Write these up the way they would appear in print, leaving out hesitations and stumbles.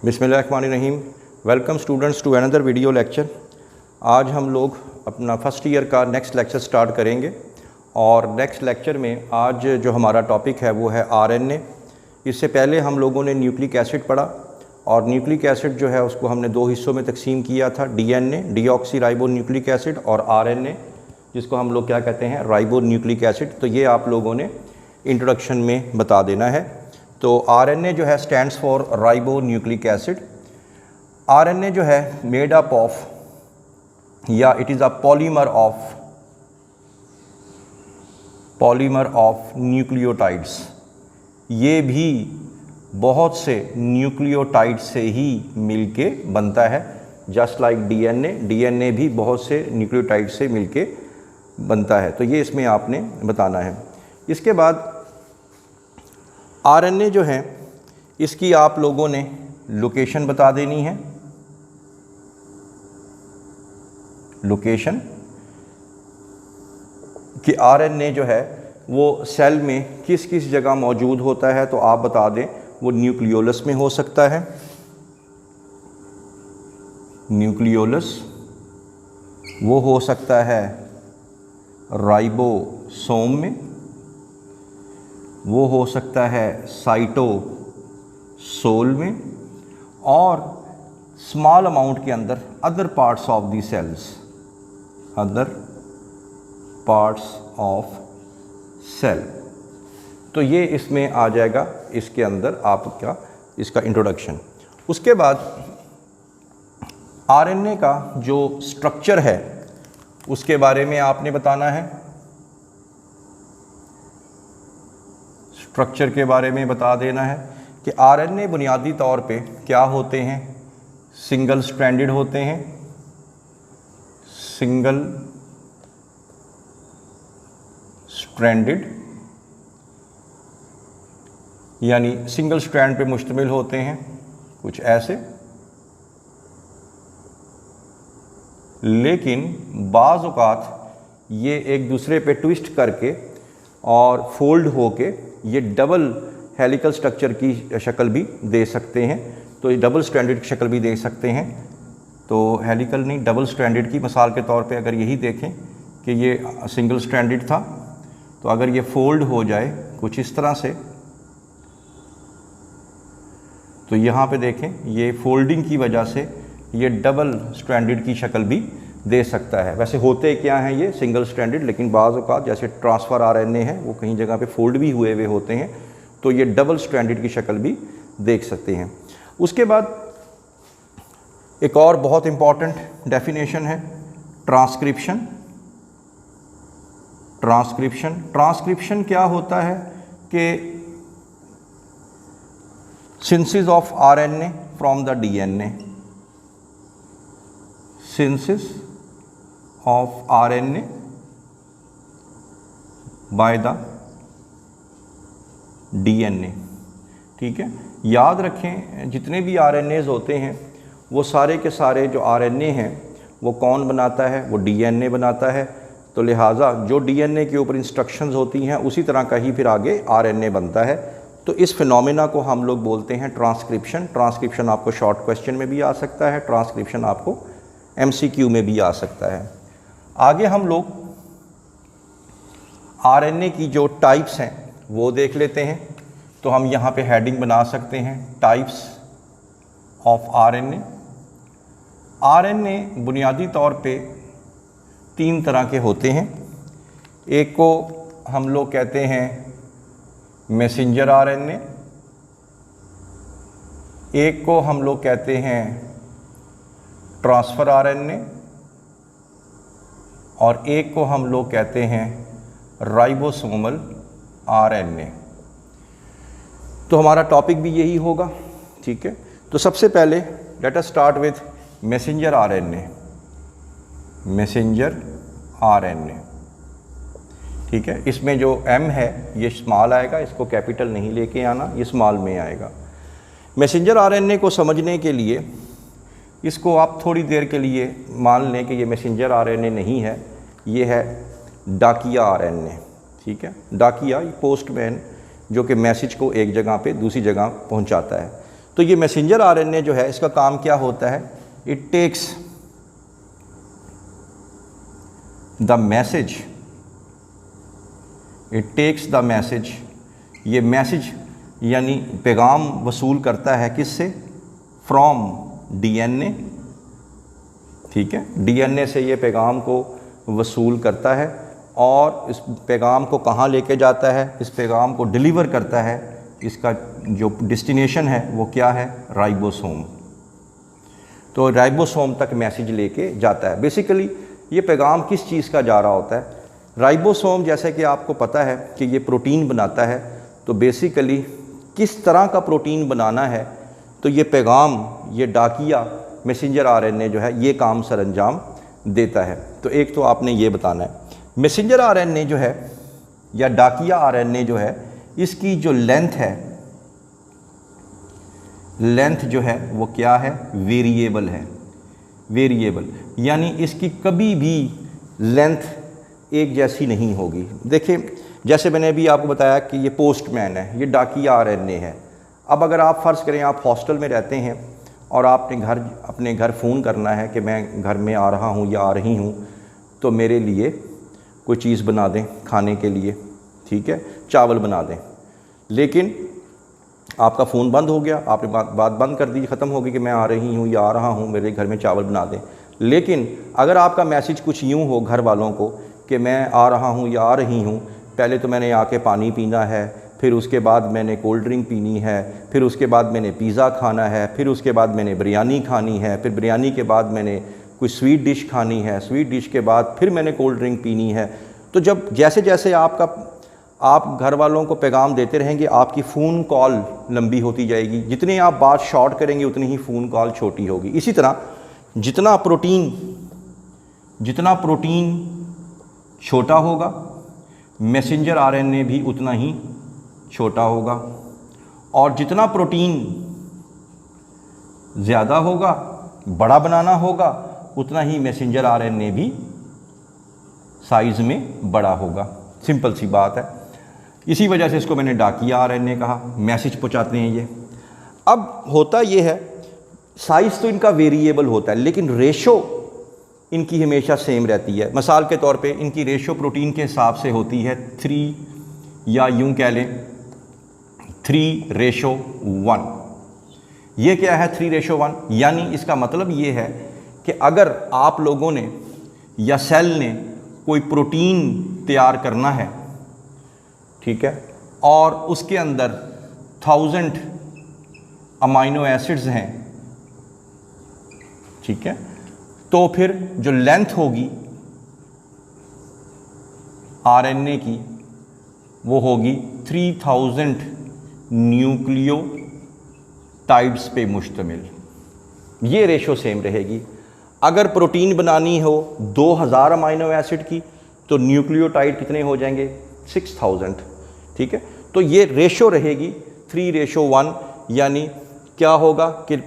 बिस्मिल्लाहिर्रहमानिर्रहीम। Welcome students to another video lecture. आज हम लोग अपना फर्स्ट ईयर का नेक्स्ट लेक्चर स्टार्ट करेंगे और नेक्स्ट लेक्चर में आज जो हमारा टॉपिक है वो है आरएनए। इससे पहले हम लोगों ने न्यूक्लिक एसिड पढ़ा और न्यूक्लिक एसिड जो है उसको हमने दो हिस्सों में तकसीम किया था, DNA deoxy ribo nucleic acid और आरएनए जिसको हम लोग क्या कहते हैं, राइबो न्यूक्लिक एसिड। तो ये आप लोगों ने इंट्रोडक्शन में बता देना है। तो आरएनए जो है stands for ribo nucleic acid. RNA जो है मेड अप ऑफ या it is a polymer of nucleotides. ये भी बहुत से न्यूक्लियोटाइड से ही मिलके बनता है, जस्ट लाइक डीएनए। डीएनए भी बहुत से न्यूक्लियोटाइड से मिलके बनता है। तो ये इसमें आपने बताना है। इसके बाद आरएनए जो है इसकी आप लोगों ने लोकेशन बता देनी है। लोकेशन कि आरएनए जो है वो सेल में किस किस जगह मौजूद होता है, तो आप बता दें वो न्यूक्लियोलस में हो सकता है, न्यूक्लियोलस। वो हो सकता है राइबोसोम में, वो हो सकता है साइटोसोल में, और स्मॉल अमाउंट के अंदर other parts of the cells, other parts of cell. तो ये इसमें आ जाएगा, इसके अंदर आपका इसका इंट्रोडक्शन। उसके बाद आरएनए का जो स्ट्रक्चर है उसके बारे में आपने बताना है। स्ट्रक्चर के बारे में बता देना है कि आरएनए बुनियादी तौर पे क्या होते हैं, सिंगल स्ट्रैंडेड होते हैं, सिंगल स्ट्रैंडेड यानी सिंगल स्ट्रैंड पे मुश्तमिल होते हैं, कुछ ऐसे। लेकिन बाज़ औक़ात ये एक दूसरे पे ट्विस्ट करके और फोल्ड होके ये डबल हेलिकल स्ट्रक्चर की शक्ल भी दे सकते हैं। तो ये डबल स्ट्रैंडेड की शक्ल भी दे सकते हैं। तो हेलिकल नहीं, डबल स्ट्रैंडेड की मिसाल के तौर पे अगर यही देखें कि ये सिंगल स्ट्रैंडेड था, तो अगर ये फोल्ड हो जाए कुछ इस तरह से, तो यहाँ पे देखें ये फोल्डिंग की वजह से ये डबल स्ट्रैंडेड की शक्ल भी दे सकता है। वैसे होते क्या हैं ये सिंगल स्ट्रैंडेड, लेकिन बाज़ औक़ात जैसे ट्रांसफ़र आरएनए है वो कहीं जगह पे फोल्ड भी हुए हुए होते हैं, तो ये डबल स्ट्रैंडेड की शक्ल भी देख सकते हैं। उसके बाद एक और बहुत इम्पॉर्टेंट डेफिनेशन है ट्रांसक्रिप्शन। ट्रांसक्रिप्शन क्या होता है कि synthesis of RNA from the DNA, synthesis of RNA by the DNA. ठीक है, याद रखें जितने भी आरएनएज होते हैं वो सारे के सारे जो आरएनए हैं वो कौन बनाता है, वो डीएनए बनाता है। तो लिहाजा जो डीएनए के ऊपर इंस्ट्रक्शंस होती हैं उसी तरह का ही फिर आगे आरएनए बनता है। तो इस फिनोमेना को हम लोग बोलते हैं ट्रांसक्रिप्शन। ट्रांसक्रिप्शन आपको शॉर्ट क्वेश्चन में भी आ सकता है, ट्रांसक्रिप्शन आपको एमसीक्यू में भी आ सकता है। आगे हम लोग आरएनए की जो टाइप्स हैं वो देख लेते हैं। तो हम यहाँ पे हेडिंग बना सकते हैं टाइप्स ऑफ आरएनए। आरएनए बुनियादी तौर पे 3 तरह के होते हैं। एक को हम लोग कहते हैं मैसेंजर आरएनए, एक को हम लोग कहते हैं ट्रांसफ़र आरएनए, और एक को हम लोग कहते हैं राइबोसोमल आरएनए। तो हमारा टॉपिक भी यही होगा। ठीक है, तो सबसे पहले let us start with messenger RNA. Messenger RNA, ठीक है, इसमें जो एम है ये स्मॉल आएगा, इसको कैपिटल नहीं लेके आना, ये स्मॉल में आएगा। मैसेंजर आरएनए को समझने के लिए इसको आप थोड़ी देर के लिए मान लें कि ये मैसेंजर आरएनए नहीं है, ये है डाकिया आरएनए। ठीक है, डाकिया पोस्टमैन जो कि मैसेज को एक जगह पे दूसरी जगह पहुंचाता है। तो ये मैसेंजर आरएनए जो है इसका काम क्या होता है, it takes the message, it takes the message, ये मैसेज यानी पैगाम वसूल करता है किससे, फ्रॉम डीएनए, ठीक है, डीएनए से ये पैगाम को वसूल करता है और इस पैगाम को कहाँ लेके जाता है, इस पैगाम को डिलीवर करता है, इसका जो डेस्टिनेशन है वो क्या है, राइबोसोम। तो राइबोसोम तक मैसेज लेके जाता है। बेसिकली ये पैगाम किस चीज़ का जा रहा होता है, राइबोसोम जैसे कि आपको पता है कि ये प्रोटीन बनाता है, तो बेसिकली किस तरह का प्रोटीन बनाना है, तो ये पैगाम, ये डाकिया मैसेंजर आरएनए जो है ये काम सरअंजाम देता है। तो एक तो आपने ये बताना है, मैसेंजर आरएनए जो है या डाकिया आरएनए जो है इसकी जो लेंथ है, लेंथ जो है वो क्या है, वेरिएबल है, वेरिएबल, यानी इसकी कभी भी लेंथ एक जैसी नहीं होगी। देखिए जैसे मैंने अभी आपको बताया कि ये पोस्टमैन है, ये डाकिया आरएनए है। अब अगर आप फ़र्ज़ करें आप हॉस्टल में रहते हैं और आपने अपने घर फ़ोन करना है कि मैं घर में आ रहा हूँ या आ रही हूँ, तो मेरे लिए कोई चीज़ बना दें खाने के लिए, ठीक है, चावल बना दें, लेकिन आपका फ़ोन बंद हो गया, आपने बात बंद कर दी, ख़त्म हो गई कि मैं आ रही हूँ या आ रहा हूँ, मेरे घर में चावल बना दें। लेकिन अगर आपका मैसेज कुछ यूँ हो घर वालों को कि मैं आ रहा हूँ या आ रही हूँ, पहले तो मैंने आके पानी पीना है, फिर उसके बाद मैंने कोल्ड ड्रिंक पीनी है, फिर उसके बाद मैंने पिज़्ज़ा खाना है, फिर उसके बाद मैंने बिरयानी खानी है, फिर बिरयानी के बाद मैंने कोई स्वीट डिश खानी है, स्वीट डिश के बाद फिर मैंने कोल्ड ड्रिंक पीनी है। तो जब जैसे जैसे आप घर वालों को पैगाम देते रहेंगे, आपकी फ़ोन कॉल लंबी होती जाएगी, जितनी आप बात शॉर्ट करेंगे उतनी ही फ़ोन कॉल छोटी होगी। इसी तरह जितना प्रोटीन छोटा होगा, मैसेंजर आरएनए भी उतना ही छोटा होगा, और जितना प्रोटीन ज़्यादा होगा, बड़ा बनाना होगा, उतना ही मैसेंजर आरएनए भी साइज़ में बड़ा होगा। सिंपल सी बात है। इसी वजह से इसको मैंने डाकिया आरएनए कहा, मैसेज पहुंचाते हैं ये। अब होता ये है, साइज़ तो इनका वेरिएबल होता है लेकिन रेशो इनकी हमेशा सेम रहती है। मिसाल के तौर पे इनकी रेशो प्रोटीन के हिसाब से होती है 3, या यूं कह लें 3:1। ये क्या है 3:1? यानी इसका मतलब ये है कि अगर आप लोगों ने या सेल ने कोई प्रोटीन तैयार करना है, ठीक है, और उसके अंदर 1000 अमाइनो एसिड्स हैं, ठीक है, तो फिर जो लेंथ होगी आरएनए की वो होगी 3000 न्यूक्लियोटाइड्स पे मुश्तमिल। ये रेशो सेम रहेगी। अगर प्रोटीन बनानी हो 2000 अमाइनो एसिड की, तो न्यूक्लियोटाइड कितने हो जाएंगे, 6000, ठीक है। तो ये रेशो रहेगी 3:1। यानी क्या होगा कि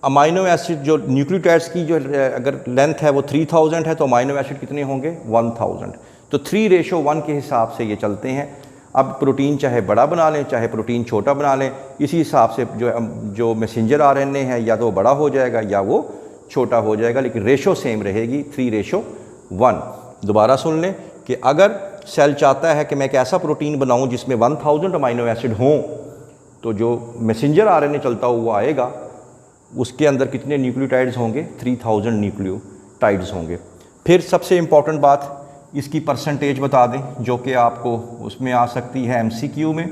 अमाइनो एसिड जो न्यूक्लियोटाइड्स की जो अगर लेंथ है वो 3000 है, तो अमाइनो एसिड कितने होंगे, 1000। तो 3:1 के हिसाब से ये चलते हैं। अब प्रोटीन चाहे बड़ा बना लें चाहे प्रोटीन छोटा बना लें, इसी हिसाब से जो मैसेंजर आरएनए है या तो बड़ा हो जाएगा या वो छोटा हो जाएगा, लेकिन रेशो सेम रहेगी 3:1। दोबारा सुन लें कि अगर सेल चाहता है कि मैं एक ऐसा प्रोटीन बनाऊं जिसमें 1000 अमाइनो एसिड हों, तो जो मैसेंजर आरएनए चलता हुआ आएगा उसके अंदर कितने न्यूक्लियोटाइड्स होंगे, 3000 न्यूक्लियोटाइड्स होंगे। फिर सबसे इम्पॉर्टेंट बात, इसकी परसेंटेज बता दें जो कि आपको उसमें आ सकती है एमसीक्यू में।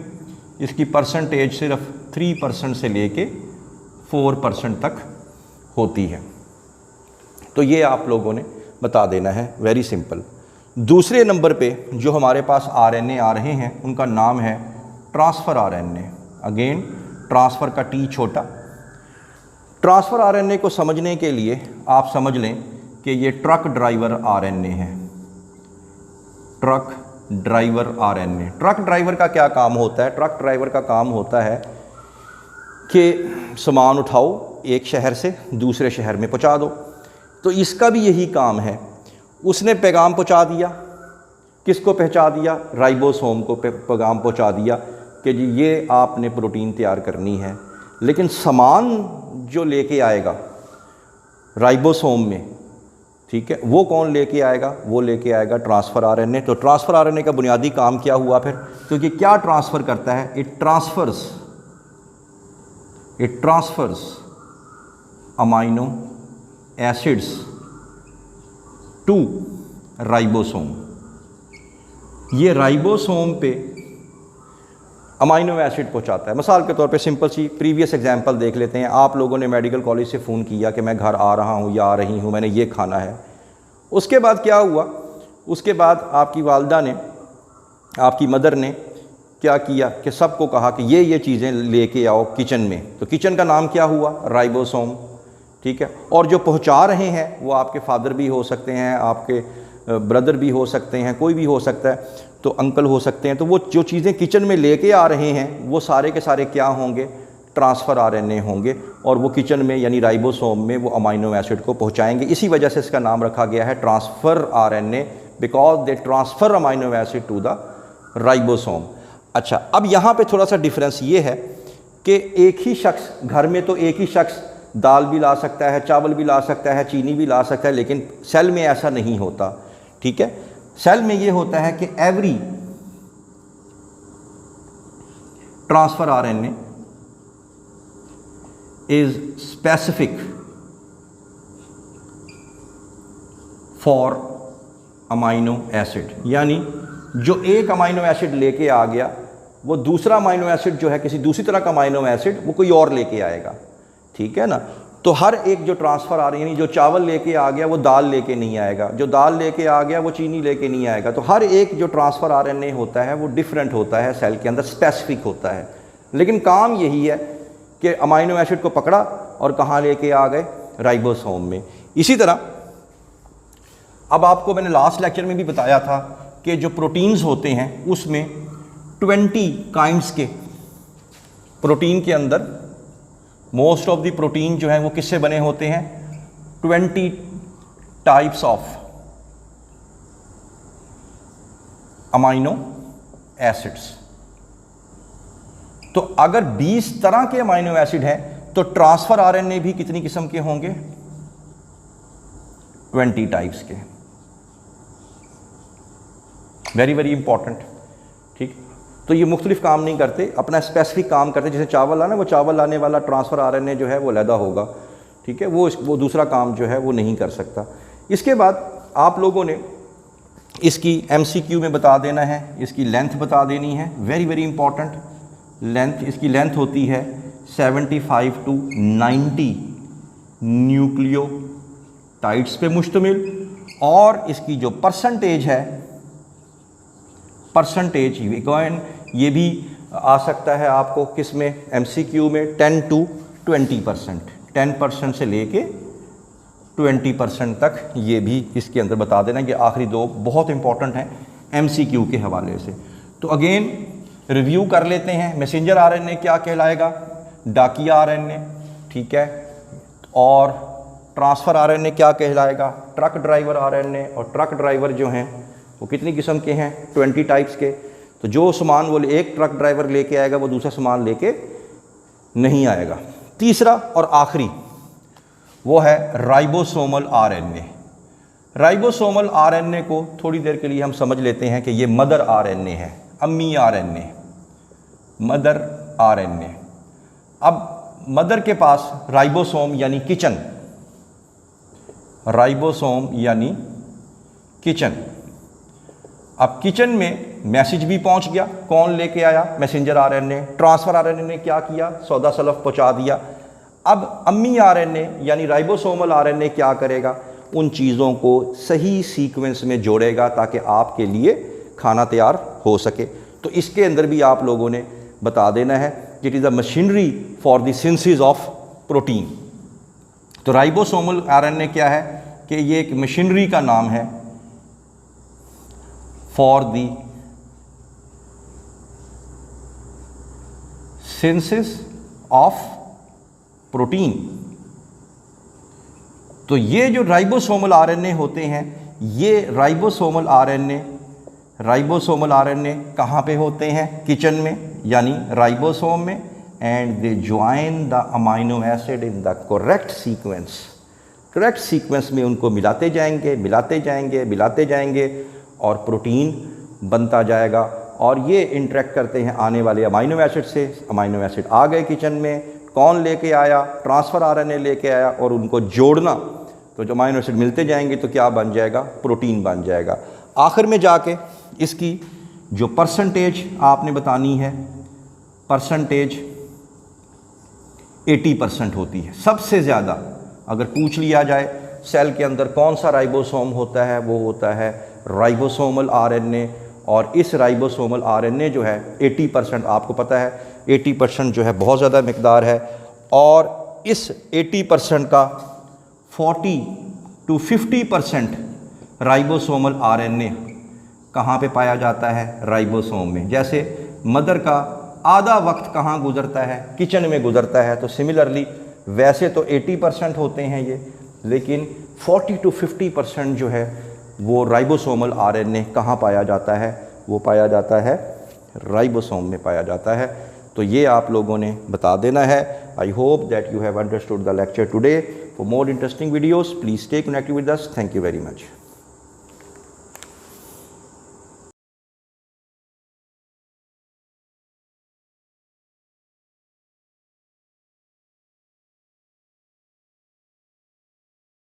इसकी परसेंटेज सिर्फ 3% से लेके 4% तक होती है। तो ये आप लोगों ने बता देना है, वेरी सिंपल। दूसरे नंबर पे जो हमारे पास आरएनए आ रहे हैं उनका नाम है ट्रांसफ़र आरएनए। अगेन ट्रांसफ़र का टी छोटा। ट्रांसफ़र आरएनए को समझने के लिए आप समझ लें कि ये ट्रक ड्राइवर आरएनए है। Truck driver RNA. Truck driver का क्या काम होता है? ट्रक ड्राइवर का काम होता है कि सामान उठाओ, एक शहर से दूसरे शहर में पहुंचा दो। तो इसका भी यही काम है। उसने पैगाम पहुंचा दिया, किसको पहुंचा दिया? राइबोसोम को पैगाम पहुंचा दिया कि जी ये आपने प्रोटीन तैयार करनी है। लेकिन सामान जो लेके आएगा राइबोसोम में, ठीक है, वो कौन लेके आएगा? वो लेके आएगा ट्रांसफ़र आरएनए। तो ट्रांसफ़र आरएनए का बुनियादी काम क्या हुआ फिर? क्योंकि क्या ट्रांसफ़र करता है? It transfers amino acids to ribosome. ये राइबोसोम पे अमाइनो एसिड पहुंचाता है। मिसाल के तौर पे सिंपल सी प्रीवियस एग्जांपल देख लेते हैं। आप लोगों ने मेडिकल कॉलेज से फ़ोन किया कि मैं घर आ रहा हूँ या आ रही हूँ, मैंने ये खाना है। उसके बाद क्या हुआ? उसके बाद आपकी वालदा ने, आपकी मदर ने क्या किया कि सबको कहा कि ये चीज़ें लेके आओ किचन में। तो किचन का नाम क्या हुआ? राइबोसोम, ठीक है। और जो पहुंचा रहे हैं वो आपके फादर भी हो सकते हैं, आपके ब्रदर भी हो सकते हैं, कोई भी हो सकता है, तो अंकल हो सकते हैं। तो वो जो चीज़ें किचन में लेके आ रहे हैं वो सारे के सारे क्या होंगे? ट्रांसफ़र आरएनए होंगे, और वो किचन में यानी राइबोसोम में वो अमाइनो एसिड को पहुंचाएंगे। इसी वजह से इसका नाम रखा गया है transfer RNA, because they transfer amino acid to the ribosome. अच्छा, अब यहाँ पे थोड़ा सा डिफरेंस ये है कि एक ही शख्स घर में, तो एक ही शख्स दाल भी ला सकता है, चावल भी ला सकता है, चीनी भी ला सकता है, लेकिन सेल में ऐसा नहीं होता, ठीक है। सेल में ये होता है कि every transfer RNA is specific for amino acid, यानी जो एक अमाइनो एसिड लेके आ गया वो दूसरा अमाइनो एसिड जो है किसी दूसरी तरह का अमाइनो एसिड वो कोई और लेके आएगा, ठीक है ना। तो हर एक जो ट्रांसफ़र आ रही है, यानी जो चावल लेके आ गया वो दाल लेके नहीं आएगा, जो दाल लेके आ गया वो चीनी लेके नहीं आएगा। तो हर एक जो ट्रांसफ़र आरएनए होता है वो डिफरेंट होता है, सेल के अंदर स्पेसिफिक होता है, लेकिन काम यही है कि अमाइनो एसिड को पकड़ा और कहाँ लेके आ गए? राइबोसोम में। इसी तरह अब आपको मैंने लास्ट लेक्चर में भी बताया था कि जो प्रोटीन्स होते हैं उसमें 20 काइंड्स के प्रोटीन के अंदर मोस्ट ऑफ द प्रोटीन जो है वो किससे बने होते हैं? 20 टाइप्स ऑफ अमाइनो एसिड्स। तो अगर 20 तरह के अमाइनो एसिड हैं तो ट्रांसफर आरएनए भी कितनी किस्म के होंगे? 20 टाइप्स के। वेरी वेरी इंपॉर्टेंट, ठीक। तो ये मुख्तलिफ काम नहीं करते, अपना स्पेसिफिक काम करते। जैसे चावल लाना, वो चावल लाने वाला ट्रांसफ़र आरएनए जो है वो अलहदा होगा, ठीक है, वो दूसरा काम जो है वो नहीं कर सकता। इसके बाद आप लोगों ने इसकी एमसीक्यू में बता देना है, इसकी लेंथ बता देनी है, वेरी वेरी इंपॉर्टेंट लेंथ। इसकी लेंथ होती है 75 to 90 न्यूक्लियोटाइड्स पे मुश्तमिल, और इसकी जो परसेंटेज है, परसेंटेज ये भी आ सकता है आपको किस में? एमसीक्यू में 10 to 20%, 10% से लेके 20% तक ये भी इसके अंदर बता देना। ये आखिरी दो बहुत इंपॉर्टेंट हैं एमसीक्यू के हवाले से। तो अगेन रिव्यू कर लेते हैं। मैसेंजर आरएनए क्या कहलाएगा? डाकिया आरएनए, ठीक है। और ट्रांसफ़र आरएनए क्या कहलाएगा? Truck driver RNA. और ट्रक ड्राइवर जो हैं वो कितनी किस्म के हैं? 20 टाइप्स के। तो जो सामान वो एक ट्रक ड्राइवर लेके आएगा वो दूसरा सामान लेके नहीं आएगा। तीसरा और आखिरी वो है राइबोसोमल आरएनए। राइबोसोमल आरएनए को थोड़ी देर के लिए हम समझ लेते हैं कि ये मदर आरएनए है, अम्मी आरएनए, मदर आरएनए। अब मदर के पास राइबोसोम यानी किचन, राइबोसोम यानी किचन। अब किचन में मैसेज भी पहुंच गया, कौन लेके आया? Messenger RNA. ट्रांसफर आरएनए ने क्या किया? सौदा सलफ पहुंचा दिया। अब अम्मी आरएनए यानी राइबोसोमल आरएनए क्या करेगा? उन चीज़ों को सही सीक्वेंस में जोड़ेगा ताकि आपके लिए खाना तैयार हो सके। तो इसके अंदर भी आप लोगों ने बता देना है कि it is a machinery for the synthesis of protein. तो राइबोसोमल आरएनए क्या है कि ये एक मशीनरी का नाम है for the synthesis of protein. तो ये जो राइबोसोमल आरएनए होते हैं, ये राइबोसोमल आरएनए कहाँ पे होते हैं? किचन में यानी राइबोसोम में। and they join the amino acid in the correct sequence. Correct sequence में उनको मिलाते जाएंगे और प्रोटीन बनता जाएगा और ये इंटरेक्ट करते हैं आने वाले अमाइनो एसिड से। अमाइनो एसिड आ गए किचन में, कौन लेके आया? ट्रांसफ़र आरएनए लेके आया और उनको जोड़ना, तो जो अमाइनो एसिड मिलते जाएंगे तो क्या बन जाएगा? प्रोटीन बन जाएगा। आखिर में जाके इसकी जो परसेंटेज आपने बतानी है, परसेंटेज 80% होती है। सबसे ज़्यादा अगर पूछ लिया जाए सेल के अंदर कौन सा राइबोसोम होता है, वो होता है राइबोसोमल आरएनए। और इस राइबोसोमल आरएनए जो है 80%, आपको पता है 80% जो है बहुत ज़्यादा मिकदार है। और इस 80% का 40 to 50% राइबोसोमल आरएनए कहाँ पे पाया जाता है? राइबोसोम में। जैसे मदर का आधा वक्त कहाँ गुजरता है? किचन में गुजरता है। तो सिमिलरली वैसे तो 80% होते हैं ये, लेकिन 40 to 50% जो है वो राइबोसोमल आरएनए कहाँ पाया जाता है? वो पाया जाता है राइबोसोम में पाया जाता है। तो ये आप लोगों ने बता देना है। I hope that you have understood the lecture today. For more interesting videos please stay connected with us. Thank you very much.